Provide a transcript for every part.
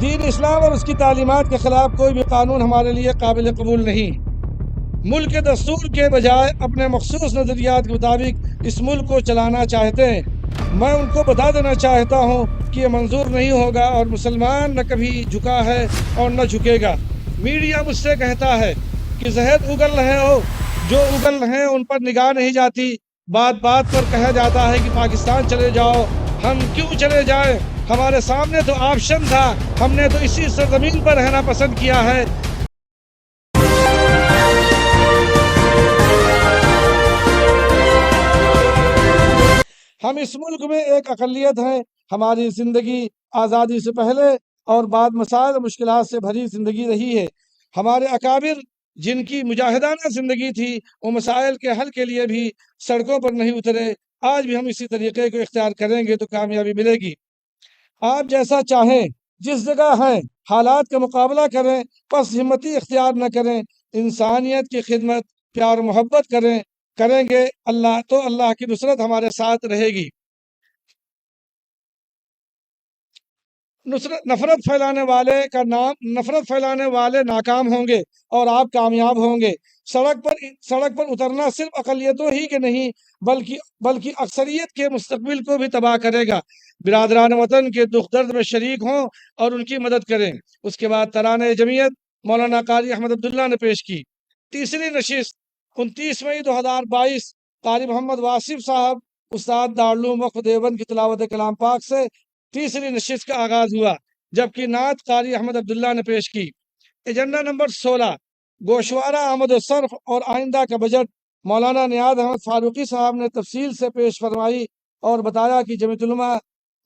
دین اسلام اور اس کی تعلیمات کے خلاف کوئی بھی قانون ہمارے لیے قابل قبول نہیں۔ ملک کے دستور کے بجائے اپنے مخصوص نظریات کے مطابق اس ملک کو چلانا چاہتے ہیں۔ میں ان کو بتا دینا چاہتا ہوں کہ یہ منظور نہیں ہوگا، اور مسلمان نہ کبھی جھکا ہے اور نہ جھکے گا۔ میڈیا مجھ سے کہتا ہے کہ زہد اگل رہے ہو، جو اگل رہے ہیں ان پر نگاہ نہیں جاتی۔ بات بات پر کہا جاتا ہے کہ پاکستان چلے جاؤ۔ ہم کیوں چلے جائیں؟ ہمارے سامنے تو آپشن تھا، ہم نے تو اسی سرزمین پر رہنا پسند کیا ہے۔ ہم اس ملک میں ایک اقلیت ہیں۔ ہماری زندگی آزادی سے پہلے اور بعد مسائل و مشکلات سے بھری زندگی رہی ہے۔ ہمارے اکابر جن کی مجاہدانہ زندگی تھی، وہ مسائل کے حل کے لیے بھی سڑکوں پر نہیں اترے۔ آج بھی ہم اسی طریقے کو اختیار کریں گے تو کامیابی ملے گی۔ آپ جیسا چاہیں، جس جگہ ہیں حالات کا مقابلہ کریں، پس ہمتی اختیار نہ کریں، انسانیت کی خدمت، پیار و محبت کریں گے اللہ کی نصرت ہمارے ساتھ رہے گی۔ نفرت پھیلانے والے ناکام ہوں گے اور آپ کامیاب ہوں گے۔ سڑک پر اترنا صرف اقلیتوں ہی کے نہیں بلکہ اکثریت کے مستقبل کو بھی تباہ کرے گا۔ برادران وطن کے دکھ درد میں شریک ہوں اور ان کی مدد کریں۔ اس کے بعد ترانہ جمعیت مولانا قاری احمد عبداللہ نے پیش کی۔ تیسری نشست 29 مئی 2022 قاری محمد واصف صاحب استاد دارالعلوم وقف دیوبند کی تلاوت کلام پاک سے تیسری نشست کا آغاز ہوا، جبکہ نعت قاری احمد عبداللہ نے پیش کی۔ ایجنڈا نمبر 16 گوشوارہ آمد و صرف اور آئندہ کا بجٹ مولانا نیاز احمد فاروقی صاحب نے تفصیل سے پیش فرمائی اور بتایا کہ جمعیت علماء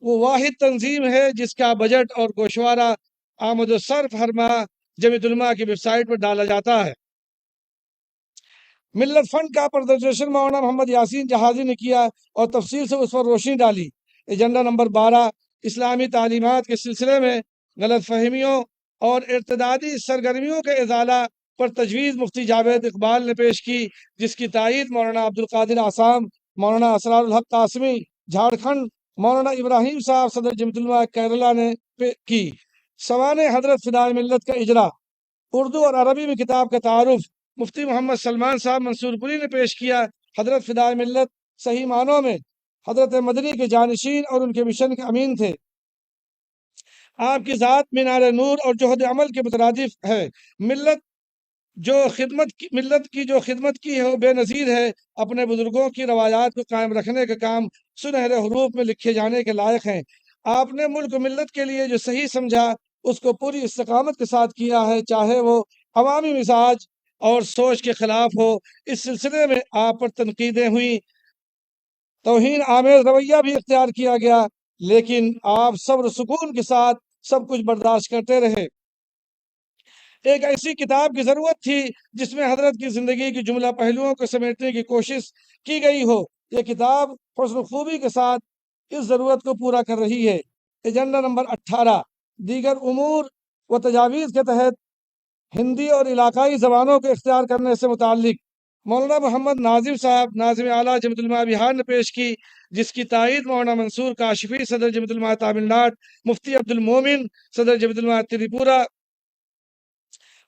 وہ واحد تنظیم ہے جس کا بجٹ اور گوشوارہ آمد و صرف ہر ماہ جمعیت علماء کی ویب سائٹ پر ڈالا جاتا ہے۔ ملت فنڈ کا پریزنٹیشن مولانا محمد یاسین جہازی نے کیا اور تفصیل سے اس پر روشنی ڈالی۔ ایجنڈا نمبر 12 اسلامی تعلیمات کے سلسلے میں غلط فہمیوں اور ارتدادی سرگرمیوں کے ازالہ پر تجویز مفتی جاوید اقبال نے پیش کی، جس کی تائید مولانا عبدالقادر آسام، مولانا اسرار الحق قاسمی جھارکھنڈ، مولانا ابراہیم صاحب صدر جمعیت علماء کیرلا نے کی۔ سوانح حضرت فدائے ملت کا اجرا اردو اور عربی میں کتاب کا تعارف مفتی محمد سلمان صاحب منصور پوری نے پیش کیا۔ حضرت فدائے ملت صحیح معنوں میں حضرت مدنی کے جانشین اور ان کے مشن کے امین تھے۔ آپ کی ذات مینار نور اور جوہد عمل کے مترادف ہے۔ ملت کی جو خدمت کی ہے وہ بے نظیر ہے۔ اپنے بزرگوں کی روایات کو قائم رکھنے کا کام سنہرے حروف میں لکھے جانے کے لائق ہیں۔ آپ نے ملک و ملت کے لیے جو صحیح سمجھا اس کو پوری استقامت کے ساتھ کیا ہے، چاہے وہ عوامی مزاج اور سوچ کے خلاف ہو۔ اس سلسلے میں آپ پر تنقیدیں ہوئیں، توہین آمیز رویہ بھی اختیار کیا گیا، لیکن آپ صبر سکون کے ساتھ سب کچھ برداشت کرتے رہے۔ ایک ایسی کتاب کی ضرورت تھی جس میں حضرت کی زندگی کی جملہ پہلوؤں کو سمیٹنے کی کوشش کی گئی ہو۔ یہ کتاب حسن خوبی کے ساتھ اس ضرورت کو پورا کر رہی ہے۔ ایجنڈا نمبر 18 دیگر امور و تجاویز کے تحت ہندی اور علاقائی زبانوں کو اختیار کرنے سے متعلق مولانا محمد ناظم صاحب ناظم اعلیٰ جمعیت علماء بہار نے پیش کی، جس کی تائید مولانا منصور کاشفی صدر جمعیت علماء تامل ناڈو، مفتی عبد المومن صدر جمعیت علماء تریپورہ،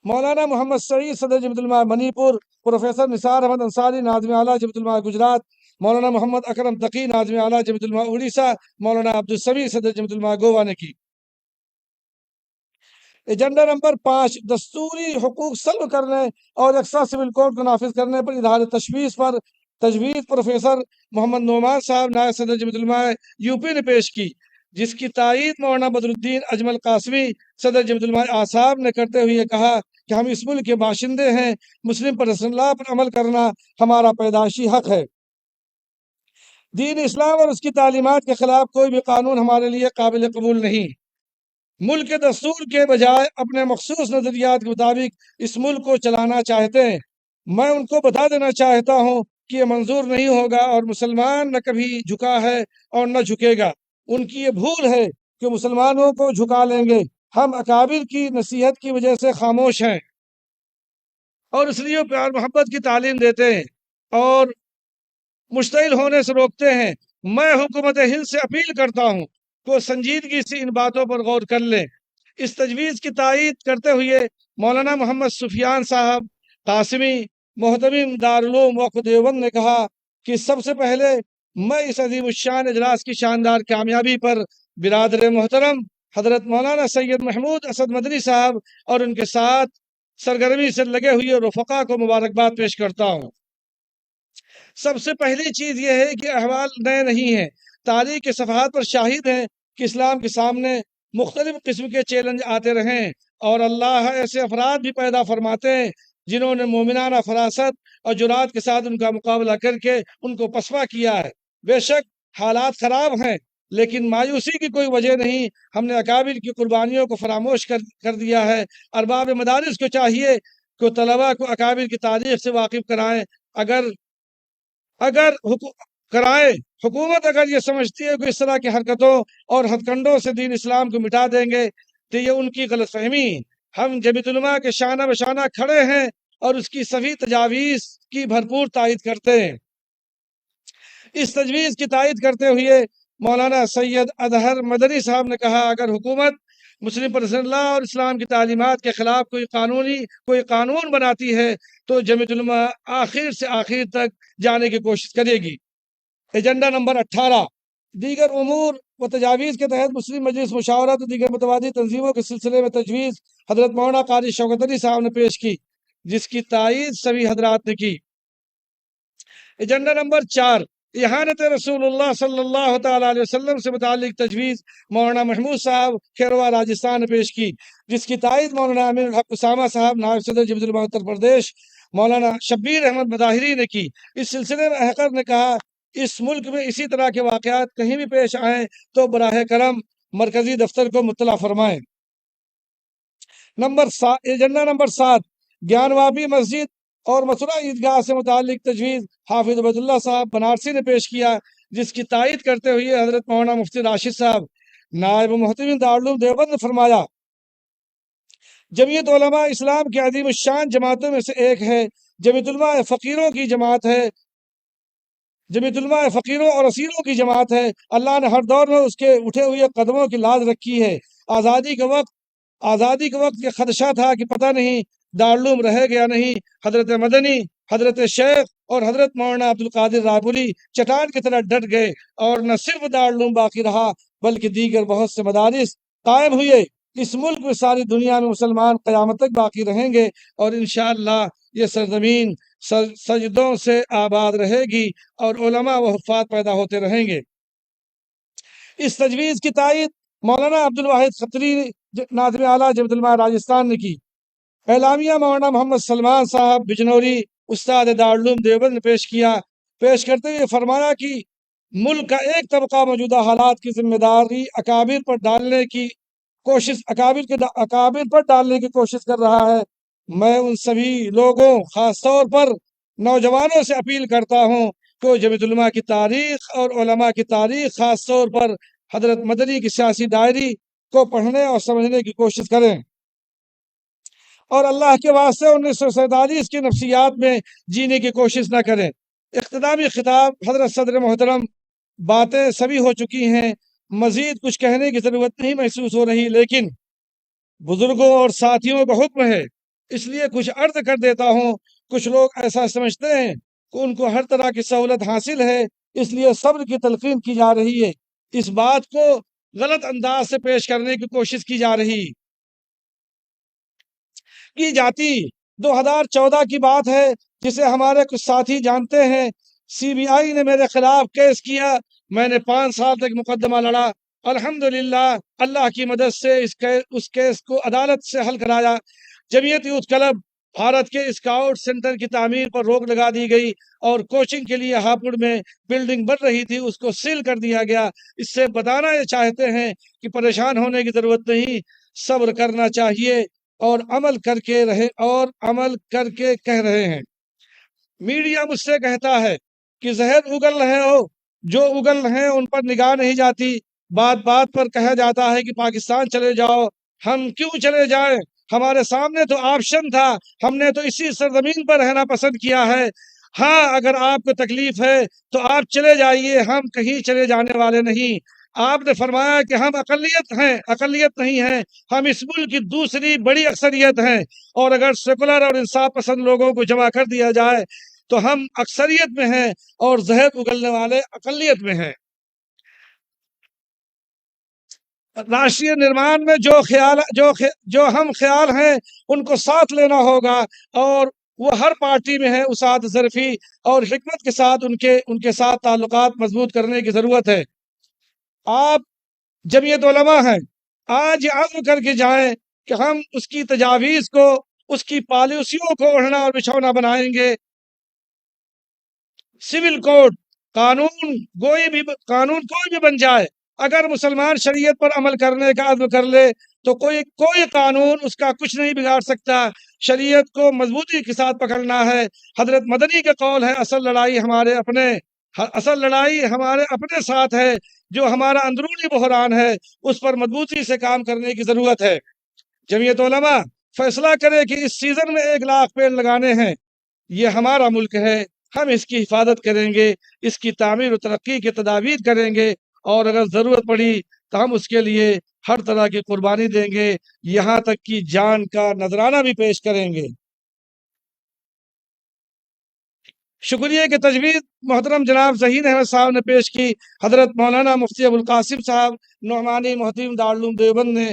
مولانا محمد سعید صدر جمعیت علماء منی پور، پروفیسر نثار احمد انصاری ناظم اعلیٰ جمعیت علماء گجرات، مولانا محمد اکرم تقی ناظم اعلیٰ جمعیت علماء اڑیسہ، مولانا عبدالسمیع صدر جمعیت علماء گوا نے کی۔ ایجنڈا نمبر 5 دستوری حقوق سلب کرنے اور یکساں سول کوڈ کو نافذ کرنے پر اظہار تشویش پر تجویز پروفیسر محمد نعمان صاحب نائب صدر جمعیت علماء یو پی نے پیش کی، جس کی تائید مولانا بدر الدین اجمل قاسمی صدر جمعیت علماء آصاب نے کرتے ہوئے کہا کہ ہم اس ملک کے باشندے ہیں، مسلم پر رسول اللہ پر عمل کرنا ہمارا پیدائشی حق ہے۔ دین اسلام اور اس کی تعلیمات کے خلاف کوئی بھی قانون ہمارے لیے قابل قبول نہیں۔ ملک کے دستور کے بجائے اپنے مخصوص نظریات کے مطابق اس ملک کو چلانا چاہتے ہیں۔ میں ان کو بتا دینا چاہتا ہوں کہ یہ منظور نہیں ہوگا، اور مسلمان نہ کبھی جھکا ہے اور نہ جھکے گا۔ ان کی یہ بھول ہے کہ مسلمانوں کو جھکا لیں گے۔ ہم اکابر کی نصیحت کی وجہ سے خاموش ہیں اور اس لیے پیار محبت کی تعلیم دیتے ہیں اور مشتعل ہونے سے روکتے ہیں۔ میں حکومت ہند سے اپیل کرتا ہوں کہ وہ سنجیدگی سے ان باتوں پر غور کر لیں۔ اس تجویز کی تائید کرتے ہوئے مولانا محمد سفیان صاحب قاسمی محتمم دارالعلوم وقف دیوبند نے کہا کہ سب سے پہلے میں اس عظیم الشان اجلاس کی شاندار کامیابی پر برادر محترم حضرت مولانا سید محمود اسد مدنی صاحب اور ان کے ساتھ سرگرمی سے لگے ہوئے رفقا کو مبارکباد پیش کرتا ہوں۔ سب سے پہلی چیز یہ ہے کہ احوال نئے نہیں ہیں، تاریخ کے صفحات پر شاہد ہیں کہ اسلام کے سامنے مختلف قسم کے چیلنج آتے رہیں اور اللہ ایسے افراد بھی پیدا فرماتے ہیں جنہوں نے مومنانہ فراست اور جرات کے ساتھ ان کا مقابلہ کر کے ان کو پسپا کیا ہے۔ بے شک حالات خراب ہیں، لیکن مایوسی کی کوئی وجہ نہیں۔ ہم نے اکابر کی قربانیوں کو فراموش کر دیا ہے۔ ارباب مدارس کو چاہیے کہ طلباء کو اکابر کی تاریخ سے واقف کرائیں۔ اگر حکومت اگر یہ سمجھتی ہے کہ اس طرح کی حرکتوں اور ہتھ کنڈوں سے دین اسلام کو مٹا دیں گے تو یہ ان کی غلط فہمی۔ ہم جمیعت علماء کے شانہ بشانہ کھڑے ہیں اور اس کی سبھی تجاویز کی بھرپور تائید کرتے ہیں۔ اس تجویز کی تائید کرتے ہوئے مولانا سید اظہر مدنی صاحب نے کہا اگر حکومت مسلم پرسنل لا اور اسلام کی تعلیمات کے خلاف کوئی قانون بناتی ہے تو جمیعت علماء آخر سے آخر تک جانے کی کوشش کرے گی۔ ایجنڈا نمبر 18 دیگر امور و تجاویز کے تحت مسلم مجلس مشاورت و دیگر متبادل تنظیموں کے سلسلے میں تجویز حضرت مولانا قاری شوکت علی صاحب نے پیش کی، جس کی تائید سبھی حضرات نے کی۔ ایجنڈا نمبر 4 احانت رسول اللہ صلی اللہ تعالی علیہ وسلم سے متعلق تجویز مولانا محمود صاحب کھیروا راجستھان نے پیش کی، جس کی تائید مولانا امین الحق اسامہ صاحب نائب صدر جمعیت علماء اتر پردیش مولانا شبیر احمد مظاہری نے کی۔ اس سلسلے میں احقر نے کہا اس ملک میں اسی طرح کے واقعات کہیں بھی پیش آئیں تو براہ کرم مرکزی دفتر کو مطلع فرمائیں۔ ایجنڈا نمبر 7 گیان واپی مسجد اور مسورہ عیدگاہ سے متعلق تجویز حافظ عبید اللہ صاحب بنارسی نے پیش کیا، جس کی تائید کرتے ہوئے حضرت مولانا مفتی راشد صاحب نائب محتمم دارالعلوم دیوبند نے فرمایا جمعیت علماء اسلام کی عظیم الشان جماعتوں میں سے ایک ہے۔ جمعیت علماء فقیروں کی جماعت ہے، جمعیت علماء فقیروں اور اسیروں کی جماعت ہے۔ اللہ نے ہر دور میں اس کے اٹھے ہوئے قدموں کی لاج رکھی ہے۔ آزادی کے وقت یہ خدشہ تھا کہ پتہ نہیں دارالعلوم رہے گا یا نہیں۔ حضرت مدنی، حضرت شیخ اور حضرت مولانا عبدالقادر رابلی چٹان کی طرح ڈٹ گئے اور نہ صرف دارالعلوم باقی رہا بلکہ دیگر بہت سے مدارس قائم ہوئے۔ اس ملک میں ساری دنیا میں مسلمان قیامت تک باقی رہیں گے اور انشاءاللہ یہ سرزمین سجدوں سے آباد رہے گی اور علماء و حفاظ پیدا ہوتے رہیں گے۔ اس تجویز کی تائید مولانا عبدالواحد خطری ناظم اعلیٰ جمعیت علماء راجستھان نے کی۔ اعلامیہ مولانا محمد سلمان صاحب بجنوری استاد دارالعلوم دیوبند نے پیش کرتے ہوئے فرمایا کہ ملک کا ایک طبقہ موجودہ حالات کی ذمہ داری اکابر پر ڈالنے کی کوشش کر رہا ہے۔ میں ان سبھی لوگوں خاص طور پر نوجوانوں سے اپیل کرتا ہوں کہ جمعیت علماء کی تاریخ اور علماء کی تاریخ خاص طور پر حضرت مدنی کی سیاسی ڈائری کو پڑھنے اور سمجھنے کی کوشش کریں اور اللہ کے واسطے 1947 کی نفسیات میں جینے کی کوشش نہ کریں۔ اختتامی خطاب حضرت صدر محترم باتیں سبھی ہو چکی ہیں، مزید کچھ کہنے کی ضرورت نہیں محسوس ہو رہی، لیکن بزرگوں اور ساتھیوں کا حکم ہے اس لیے کچھ عرض کر دیتا ہوں۔ کچھ لوگ ایسا سمجھتے ہیں کہ ان کو ہر طرح کی سہولت حاصل ہے اس لیے صبر کی تلقین کی جا رہی ہے۔ اس بات کو غلط انداز سے پیش کرنے کی کوشش کی جاتی 2014 کی بات ہے جسے ہمارے کچھ ساتھی جانتے ہیں۔ سی بی آئی نے میرے خلاف کیس کیا، میں نے 5 سال تک مقدمہ لڑا، الحمدللہ اللہ کی مدد سے اس کیس کو عدالت سے حل کرایا۔ جمعیت یوتھ کلب بھارت کے اسکاؤٹ سینٹر کی تعمیر پر روک لگا دی گئی اور کوچنگ کے لیے ہاپوڑ میں بلڈنگ بن رہی تھی، اس کو سیل کر دیا گیا۔ اس سے بتانا یہ چاہتے ہیں کہ پریشان ہونے کی ضرورت نہیں، صبر کرنا چاہیے اور عمل کر کے کہہ رہے ہیں۔ میڈیا مجھ سے کہتا ہے کہ زہر اگل رہے ہو، جو اگل رہے ہیں ان پر نگاہ نہیں جاتی۔ بات بات پر کہا جاتا ہے کہ پاکستان چلے جاؤ۔ ہم کیوں چلے جائیں؟ ہمارے سامنے تو آپشن تھا، ہم نے تو اسی سرزمین پر رہنا پسند کیا ہے۔ ہاں، اگر آپ کو تکلیف ہے تو آپ چلے جائیے، ہم کہیں چلے جانے والے نہیں۔ آپ نے فرمایا کہ ہم اقلیت ہیں، اقلیت نہیں ہیں، ہم اس ملک کی دوسری بڑی اکثریت ہیں، اور اگر سیکولر اور انصاف پسند لوگوں کو جمع کر دیا جائے تو ہم اکثریت میں ہیں اور زہر اگلنے والے اقلیت میں ہیں۔ راشٹریہ نرمان میں جو ہم خیال ہیں ان کو ساتھ لینا ہوگا، اور وہ ہر پارٹی میں ہے، اسات ظرفی اور حکمت کے ساتھ ان کے ساتھ تعلقات مضبوط کرنے کی ضرورت ہے۔ آپ جمعیت علماء ہیں، آج یہ عزم کر کے جائیں کہ ہم اس کی تجاویز کو، اس کی پالیسیوں کو اوڑھنا اور بچھونا بنائیں گے۔ سول کوڈ، قانون کوئی بھی بن جائے، اگر مسلمان شریعت پر عمل کرنے کا عزم کر لے تو کوئی قانون اس کا کچھ نہیں بگاڑ سکتا۔ شریعت کو مضبوطی کے ساتھ پکڑنا ہے۔ حضرت مدنی کا قول ہے، اصل لڑائی ہمارے اپنے ساتھ ہے، جو ہمارا اندرونی بحران ہے اس پر مضبوطی سے کام کرنے کی ضرورت ہے۔ جمعیت علماء فیصلہ کرے کہ اس سیزن میں 1,00,000 پیڑ لگانے ہیں، یہ ہمارا ملک ہے، ہم اس کی حفاظت کریں گے، اس کی تعمیر و ترقی کی تدابیر کریں گے، اور اگر ضرورت پڑی تو ہم اس کے لیے ہر طرح کی قربانی دیں گے، یہاں تک کہ جان کا نذرانہ بھی پیش کریں گے۔ شکریہ کہ تجویز محترم جناب ذہین احمد صاحب نے پیش کی۔ حضرت مولانا مفتی ابوالقاسم صاحب نعمانی محترم دارالعلوم دیوبند نے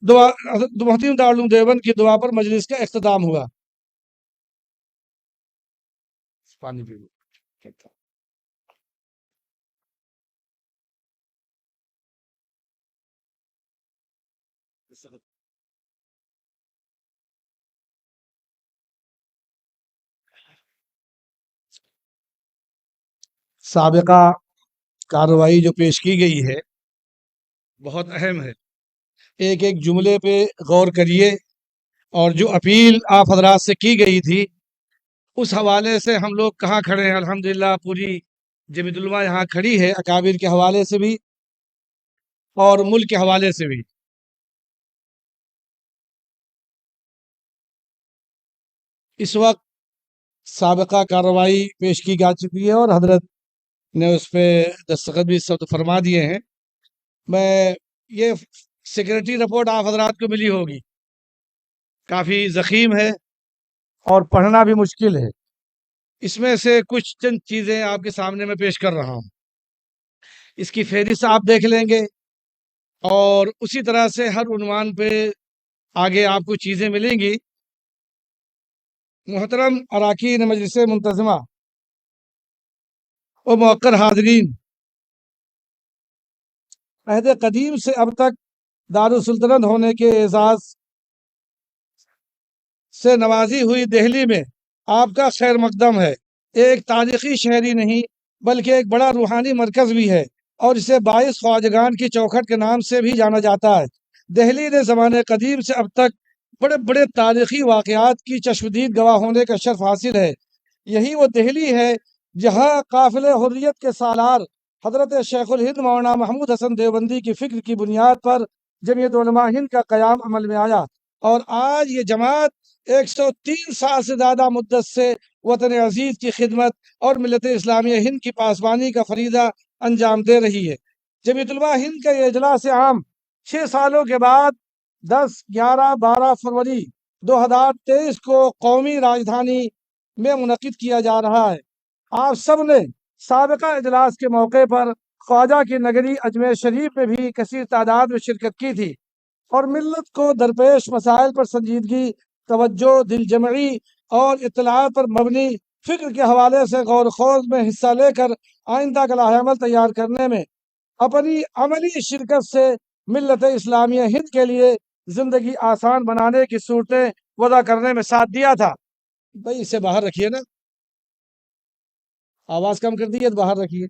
محترم دارالعلوم دیوبند کی دعا پر مجلس کا اختتام ہوا۔ پانی پی لو۔ سابقہ کارروائی جو پیش کی گئی ہے بہت اہم ہے، ایک ایک جملے پہ غور کریے، اور جو اپیل آپ حضرات سے کی گئی تھی اس حوالے سے ہم لوگ کہاں کھڑے ہیں۔ الحمدللہ پوری جمعیت علماء یہاں کھڑی ہے، اکابر کے حوالے سے بھی اور ملک کے حوالے سے بھی۔ اس وقت سابقہ کارروائی پیش کی جا چکی ہے اور حضرت نے اس پہ دستخط بھی سب فرما دیے ہیں۔ میں یہ سیکریٹری رپورٹ آپ حضرات کو ملی ہوگی، کافی ضخیم ہے اور پڑھنا بھی مشکل ہے۔ اس میں سے کچھ چند چیزیں آپ کے سامنے میں پیش کر رہا ہوں، اس کی فہرست آپ دیکھ لیں گے، اور اسی طرح سے ہر عنوان پہ آگے آپ کو چیزیں ملیں گی۔ محترم اراکین مجلس منتظمہ و موقر حاضرین، عہد قدیم سے اب تک دارالسلطنت ہونے کے اعزاز سے نوازی ہوئی دہلی میں آپ کا خیر مقدم ہے۔ ایک تاریخی شہری نہیں بلکہ ایک بڑا روحانی مرکز بھی ہے، اور اسے 22 خواجگان کی چوکھٹ کے نام سے بھی جانا جاتا ہے۔ دہلی نے زمانے قدیم سے اب تک بڑے بڑے تاریخی واقعات کی چشمدید گواہ ہونے کا شرف حاصل ہے۔ یہی وہ دہلی ہے جہاں قافلِ حریت کے سالار حضرت شیخ الہند مولانا محمود حسن دیوبندی کی فکر کی بنیاد پر جمعیت علماء ہند کا قیام عمل میں آیا، اور آج یہ جماعت 103 سال سے زیادہ مدت سے وطن عزیز کی خدمت اور ملت اسلامیہ ہند کی پاسبانی کا فریضہ انجام دے رہی ہے۔ جمعیت علماء ہند کا یہ اجلاس عام 6 سالوں کے بعد 10، 11، 12 فروری 2023 کو قومی راجدھانی میں منعقد کیا جا رہا ہے۔ آپ سب نے سابقہ اجلاس کے موقع پر خواجہ کی نگری اجمیر شریف میں بھی کثیر تعداد میں شرکت کی تھی، اور ملت کو درپیش مسائل پر سنجیدگی، توجہ، دل جمعی اور اطلاعات پر مبنی فکر کے حوالے سے غور و خوض میں حصہ لے کر آئندہ کا لائحہ عمل تیار کرنے میں اپنی عملی شرکت سے ملت اسلامیہ ہند کے لیے زندگی آسان بنانے کی صورتیں وضع کرنے میں ساتھ دیا تھا۔ بھائی اسے باہر رکھیے نا، آواز کم کر دیجیے، باہر رکھیے۔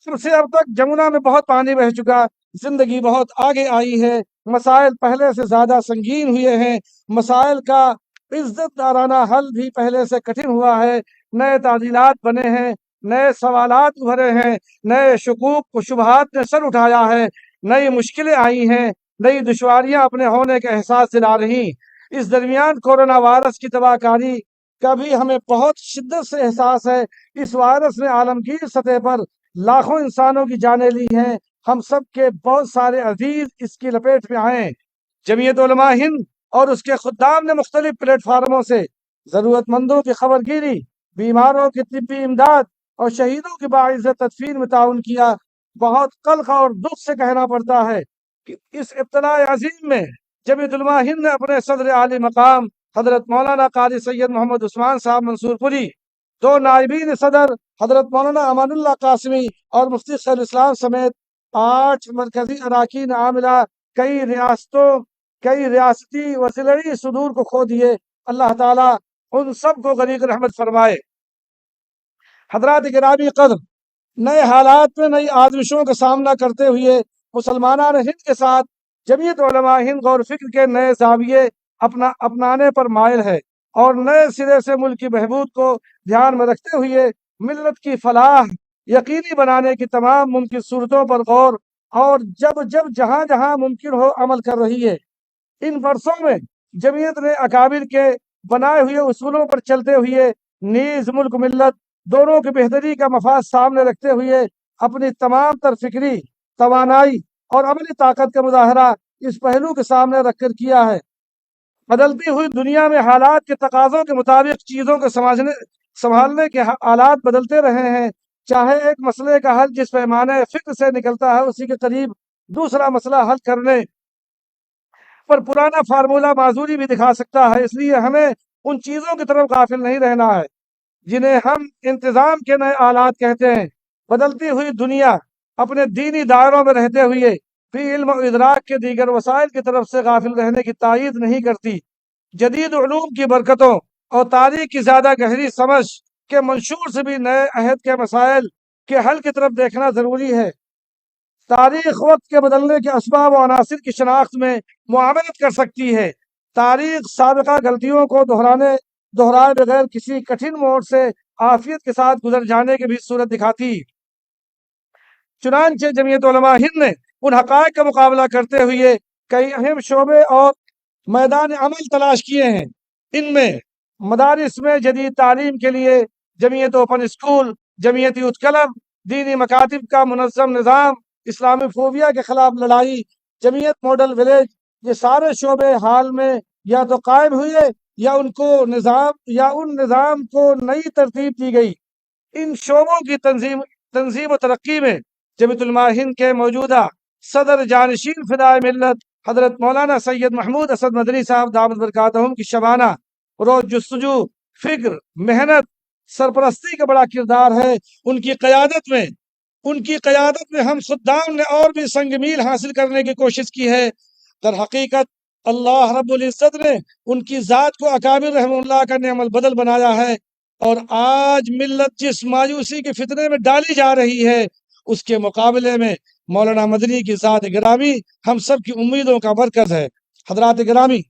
سب سے اب تک جمنا میں بہت پانی بہ چکا، زندگی بہت آگے آئی ہے، مسائل پہلے سے زیادہ سنگین ہوئے ہیں، مسائل کا عزت دارانہ حل بھی پہلے سے کٹھن ہوا ہے، نئے تعدیلات بنے ہیں، نئے سوالات ابھرے ہیں، نئے شکوک و شبہات نے سر اٹھایا ہے، نئی مشکلیں آئی ہیں، نئی دشواریاں اپنے ہونے کا احساس دلا رہی۔ اس درمیان کورونا وائرس کی تباہ کاری کا بھی ہمیں بہت شدت سے احساس ہے۔ اس وائرس نے عالمگیر سطح پر لاکھوں انسانوں کی جانیں لی ہیں، ہم سب کے بہت سارے عزیز اس کی لپیٹ میں آئے ہیں۔ جمعیت علماء ہند اور اس کے خدام نے مختلف پلیٹ فارموں سے ضرورت مندوں کی خبر گیری، بیماروں کی طبی امداد اور شہیدوں کی باعث تدفین میں تعاون کیا۔ بہت قلق اور دکھ سے کہنا پڑتا ہے کہ اس ابتلاء عظیم میں جمعیت علماء ہند نے اپنے صدر عالی مقام حضرت مولانا قاری سید محمد عثمان صاحب منصور پوری، دو نائبین صدر حضرت مولانا امان اللہ قاسمی اور مفتی شیخ الاسلام سمیت 8 مرکزی اراکین عاملہ، کئی ریاستی و ضلعی صدور کو کھو دیے۔ اللہ تعالیٰ ان سب کو غریق رحمت فرمائے۔ حضرات گرامی قدر، نئے حالات میں نئی آزمائشوں کا سامنا کرتے ہوئے مسلمانان ہند کے ساتھ جمعیت علماء ہند غور فکر کے نئے زاویے اپنانے پر مائل ہے اور نئے سرے سے ملک کی بہبود کو دھیان میں رکھتے ہوئے ملت کی فلاح یقینی بنانے کی تمام ممکن صورتوں پر غور اور جب جہاں ممکن ہو عمل کر رہی ہے۔ ان برسوں میں جمعیت نے اکابر کے بنائے ہوئے اصولوں پر چلتے ہوئے نیز ملک ملت دونوں کی بہتری کا مفاد سامنے رکھتے ہوئے اپنی تمام تر فکری توانائی اور عملی طاقت کا مظاہرہ اس پہلو کے سامنے رکھ کر کیا ہے۔ بدلتی ہوئی دنیا میں حالات کے تقاضوں کے مطابق چیزوں کو سنبھالنے کے آلات بدلتے رہے ہیں۔ چاہے ایک مسئلے کا حل جس پیمانے فکر سے نکلتا ہے اسی کے قریب دوسرا مسئلہ حل کرنے پر پرانا فارمولہ معذوری بھی دکھا سکتا ہے۔ اس لیے ہمیں ان چیزوں کی طرف غافل نہیں رہنا ہے جنہیں ہم انتظام کے نئے آلات کہتے ہیں۔ بدلتی ہوئی دنیا اپنے دینی دائروں میں رہتے ہوئے بھی علم و ادراک کے دیگر وسائل کی طرف سے غافل رہنے کی تائید نہیں کرتی۔ جدید علوم کی برکتوں اور تاریخ کی زیادہ گہری سمجھ کے منشور سے بھی نئے عہد کے مسائل کے حل کی طرف دیکھنا ضروری ہے۔ تاریخ وقت کے بدلنے کے اسباب و عناصر کی شناخت میں معاونت کر سکتی ہے۔ تاریخ سابقہ غلطیوں کو دہرائے بغیر کسی کٹھن موڑ سے عافیت کے ساتھ گزر جانے کی بھی صورت دکھاتی۔ چنانچہ جمعیت علماء ہند نے ان حقائق کا مقابلہ کرتے ہوئے کئی اہم شعبے اور میدان عمل تلاش کیے ہیں۔ ان میں مدارس میں جدید تعلیم کے لیے جمعیت اوپن اسکول، جمعیت یوتھ کلب، دینی مکاتب کا منظم نظام، اسلامی فوبیا کے خلاف لڑائی، جمعیت ماڈل ولیج، یہ سارے شعبے حال میں یا تو قائم ہوئے یا ان نظام کو نئی ترتیب دی گئی۔ ان شعبوں کی تنظیم و ترقی میں جمعیت علماء ہند کے موجودہ صدر جانشین فدائے ملت حضرت مولانا سید محمود اسد مدنی صاحب دامت برکاتہم کی شبانہ روز جستجو، فکر، محنت، سرپرستی کا بڑا کردار ہے۔ ان کی قیادت میں ہم خدام نے اور بھی سنگ میل حاصل کرنے کی کوشش کی ہے۔ در حقیقت اللہ رب العزت نے ان کی ذات کو اکابر رحمہ اللہ کا نعم البدل بنایا ہے، اور آج ملت جس مایوسی کے فتنے میں ڈالی جا رہی ہے اس کے مقابلے میں مولانا مدنی کی ذات گرامی ہم سب کی امیدوں کا مرکز ہے۔ حضرات گرامی،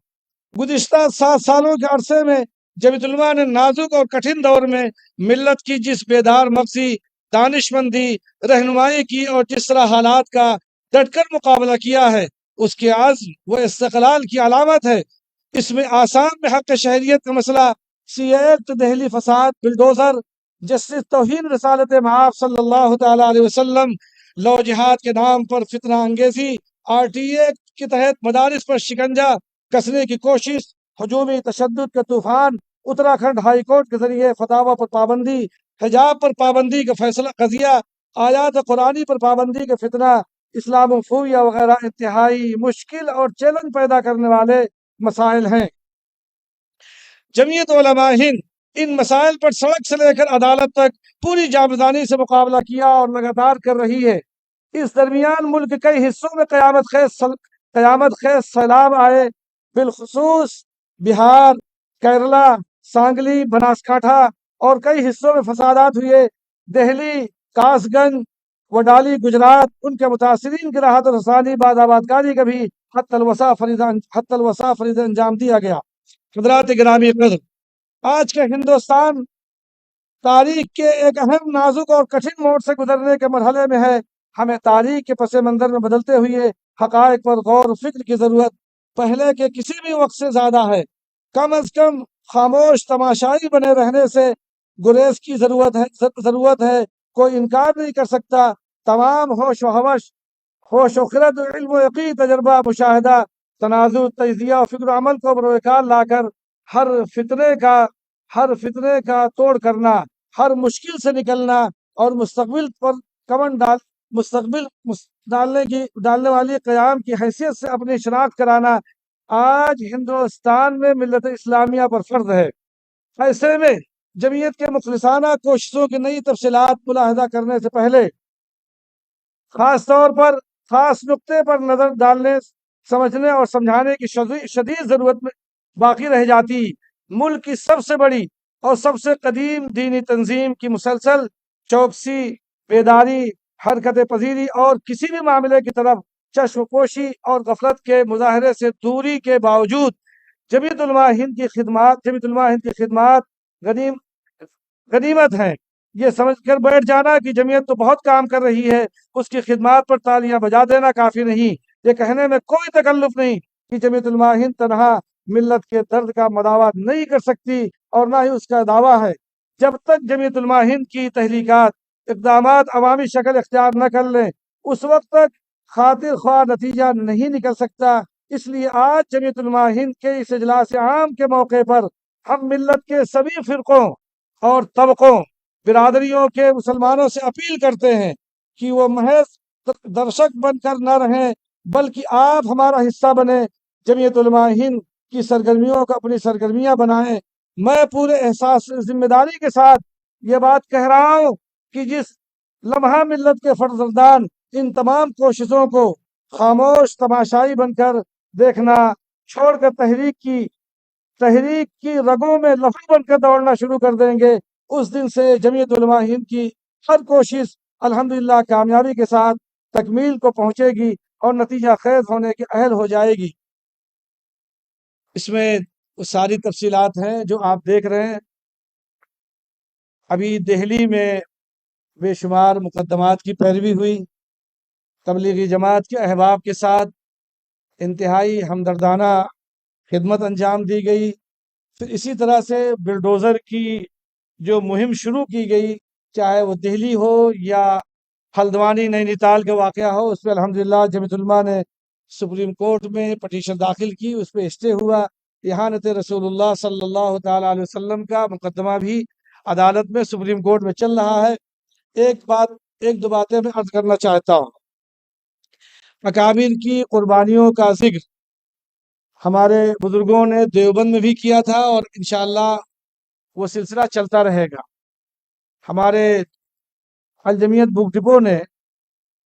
گزشتہ 7 سالوں کے عرصے میں جمعیت علماء نے نازک اور کٹھن دور میں ملت کی جس بیدار مغزی، دانشمندی، رہنمائی کی اور جس طرح حالات کا ڈٹ کر مقابلہ کیا ہے اس کے عزم و استقلال کی علامت ہے۔ اس میں آسام میں حق شہریت کا مسئلہ، سی اے ایکٹ، دہلی فساد، بلڈوزر، جسٹس توہین رسالت مآب صلی اللہ تعالیٰ علیہ وسلم، لو جہاد کے نام پر فتنہ انگیزی، RTA کے تحت مدارس پر شکنجہ کسنے کی کوشش، ہجومی تشدد کا طوفان، اتراکھنڈ ہائی کورٹ کے ذریعے فتاوی پر پابندی، حجاب پر پابندی کا فیصلہ قضیہ، آیات قرآنی پر پابندی کا فتنہ، اسلام و فوبیا وغیرہ انتہائی مشکل اور چیلنج پیدا کرنے والے مسائل ہیں۔ جمعیت علماء ہند ان مسائل پر سڑک سے لے کر عدالت تک پوری جانبداری سے مقابلہ کیا اور لگاتار کر رہی ہے۔ اس درمیان ملک کے کئی حصوں میں قیامت خیز سیلاب آئے، بالخصوص بہار، کیرلا، سانگلی، بناسکانٹھا اور کئی حصوں میں فسادات ہوئے۔ دہلی، کاس گنج، وڈالی، گجرات، ان کے متاثرین کی راحت و رسانی، بعد آبادکاری کا بھی حتی الوسع فریضہ انجام دیا گیا۔ حضرات گرامی قدر، آج کا ہندوستان تاریخ کے ایک اہم، نازک اور کٹھن موڑ سے گزرنے کے مرحلے میں ہے۔ ہمیں تاریخ کے پس منظر میں بدلتے ہوئے حقائق پر غور و فکر کی ضرورت پہلے کے کسی بھی وقت سے زیادہ ہے۔ کم از کم خاموش تماشائی بنے رہنے سے گریز کی ضرورت ہے۔ کوئی انکار نہیں کر سکتا۔ تمام ہوش و حوش، ہوش و خرد، علم و یقین، تجربہ، مشاہدہ، تنازع، تجزیہ و فکر و عمل کو بروکار لا کر ہر فتنے کا توڑ کرنا، ہر مشکل سے نکلنا، اور مستقبل پر کمن ڈالنے والی قیام کی حیثیت سے اپنی شناخت کرانا آج ہندوستان میں ملت اسلامیہ پر فرض ہے۔ ایسے میں جمعیت کے مخلصانہ کوششوں کی نئی تفصیلات ملاحظہ کرنے سے پہلے خاص طور پر خاص نقطے پر نظر ڈالنے، سمجھنے اور سمجھانے کی شدید ضرورت میں باقی رہ جاتی۔ ملک کی سب سے بڑی اور سب سے قدیم دینی تنظیم کی مسلسل چوکسی، بیداری، حرکت پذیری اور کسی بھی معاملے کی طرف چشم پوشی اور غفلت کے مظاہرے سے دوری کے باوجود جمعیت علماء ہند کی خدمات غنیمت ہیں۔ یہ سمجھ کر بیٹھ جانا کہ جمعیت تو بہت کام کر رہی ہے، اس کی خدمات پر تالیاں بجا دینا کافی نہیں۔ یہ کہنے میں کوئی تکلف نہیں کہ جمعیت علماء ہند تنہا ملت کے درد کا مداوع نہیں کر سکتی، اور نہ ہی اس کا دعویٰ ہے۔ جب تک جمعیت علماء ہند کی تحریکات، اقدامات عوامی شکل اختیار نہ کر لیں، اس وقت تک خاطر خواہ نتیجہ نہیں نکل سکتا۔ اس لیے آج جمعیت علماء ہند کے اس اجلاس عام کے موقع پر ہم ملت کے سبھی فرقوں اور طبقوں، برادریوں کے مسلمانوں سے اپیل کرتے ہیں کہ وہ محض درشک بن کر نہ رہیں، بلکہ آپ ہمارا حصہ بنیں، جمعیت علماء ہند کی سرگرمیوں کو اپنی سرگرمیاں بنائیں۔ میں پورے احساس ذمہ داری کے ساتھ یہ بات کہہ رہا ہوں کہ جس لمحہ ملت کے فرزندان ان تمام کوششوں کو خاموش تماشائی بن کر دیکھنا چھوڑ کر تحریک کی رگوں میں لہو بن کر دوڑنا شروع کر دیں گے، اس دن سے جمعیت علماء ہند کی ہر کوشش الحمدللہ کامیابی کے ساتھ تکمیل کو پہنچے گی اور نتیجہ خیز ہونے کے اہل ہو جائے گی۔ اس میں وہ ساری تفصیلات ہیں جو آپ دیکھ رہے ہیں۔ ابھی دہلی میں بے شمار مقدمات کی پیروی ہوئی، تبلیغی جماعت کے احباب کے ساتھ انتہائی ہمدردانہ خدمت انجام دی گئی۔ پھر اسی طرح سے بلڈوزر کی جو مہم شروع کی گئی، چاہے وہ دہلی ہو یا ہلدوانی نینی تال کا واقعہ ہو، اس پہ الحمدللہ جمعیت علماء نے سپریم کورٹ میں پٹیشن داخل کی، اس پہ اسٹے ہوا۔ احانت رسول اللہ صلی اللہ تعالیٰ علیہ وسلم کا مقدمہ بھی عدالت میں سپریم کورٹ میں چل رہا ہے۔ ایک دو باتیں میں عرض کرنا چاہتا ہوں۔ اکابر کی قربانیوں کا ذکر ہمارے بزرگوں نے دیوبند میں بھی کیا تھا، اور انشاءاللہ وہ سلسلہ چلتا رہے گا۔ ہمارے الجمعیت بک ڈپو نے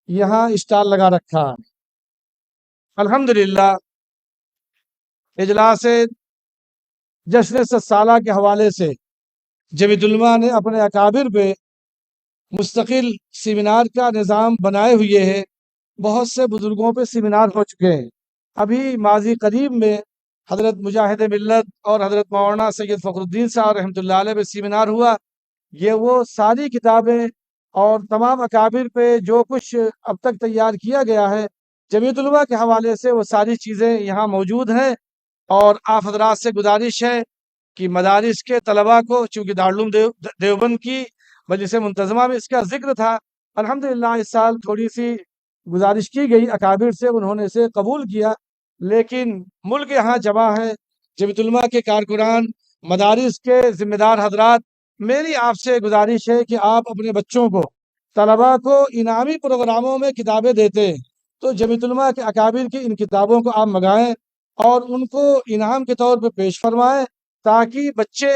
یہاں اسٹال لگا رکھا ہے۔ الحمدللہ اجلاس جشن 100 سالہ کے حوالے سے جمعیت علماء نے اپنے اکابر پہ مستقل سیمینار کا نظام بنائے ہوئے ہے۔ بہت سے بزرگوں پہ سیمینار ہو چکے ہیں۔ ابھی ماضی قریب میں حضرت مجاہد ملت اور حضرت مولانا سید فخر الدین صاحب رحمۃ اللہ علیہ پہ سیمینار ہوا۔ یہ وہ ساری کتابیں اور تمام اکابر پہ جو کچھ اب تک تیار کیا گیا ہے جمعیت علماء کے حوالے سے، وہ ساری چیزیں یہاں موجود ہیں۔ اور آپ حضرات سے گزارش ہے کہ مدارس کے طلباء کو، چونکہ دارالعلوم دیوبند کی مجلس منتظمہ میں اس کا ذکر تھا، الحمدللہ اس سال تھوڑی سی گزارش کی گئی اکابر سے، انہوں نے اسے قبول کیا، لیکن ملک یہاں جمع ہے، جمعیت علماء کے کارکنان، مدارس کے ذمہ دار حضرات، میری آپ سے گزارش ہے کہ آپ اپنے بچوں کو، طلباء کو انعامی پروگراموں میں کتابیں دیتے ہیں تو جمعیت علماء کے اکابر کی ان کتابوں کو آپ منگائیں اور ان کو انعام کے طور پہ پیش فرمائیں، تاکہ بچے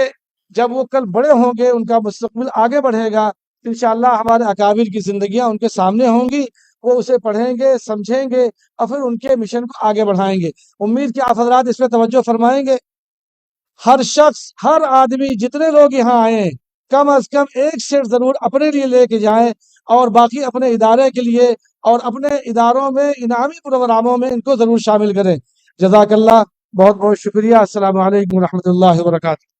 جب وہ کل بڑے ہوں گے، ان کا مستقبل آگے بڑھے گا، انشاءاللہ ہمارے اکابر کی زندگیاں ان کے سامنے ہوں گی، وہ اسے پڑھیں گے، سمجھیں گے اور پھر ان کے مشن کو آگے بڑھائیں گے۔ امید کہ آپ حضرات اس پہ توجہ فرمائیں گے۔ ہر شخص، ہر آدمی، جتنے لوگ یہاں آئے ہیں، کم از کم ایک سیٹ ضرور اپنے لیے لے کے جائیں، اور باقی اپنے ادارے کے لیے اور اپنے اداروں میں انعامی پروگراموں میں ان کو ضرور شامل کریں۔ جزاک اللہ، بہت بہت شکریہ۔ السلام علیکم ورحمۃ اللہ وبرکاتہ۔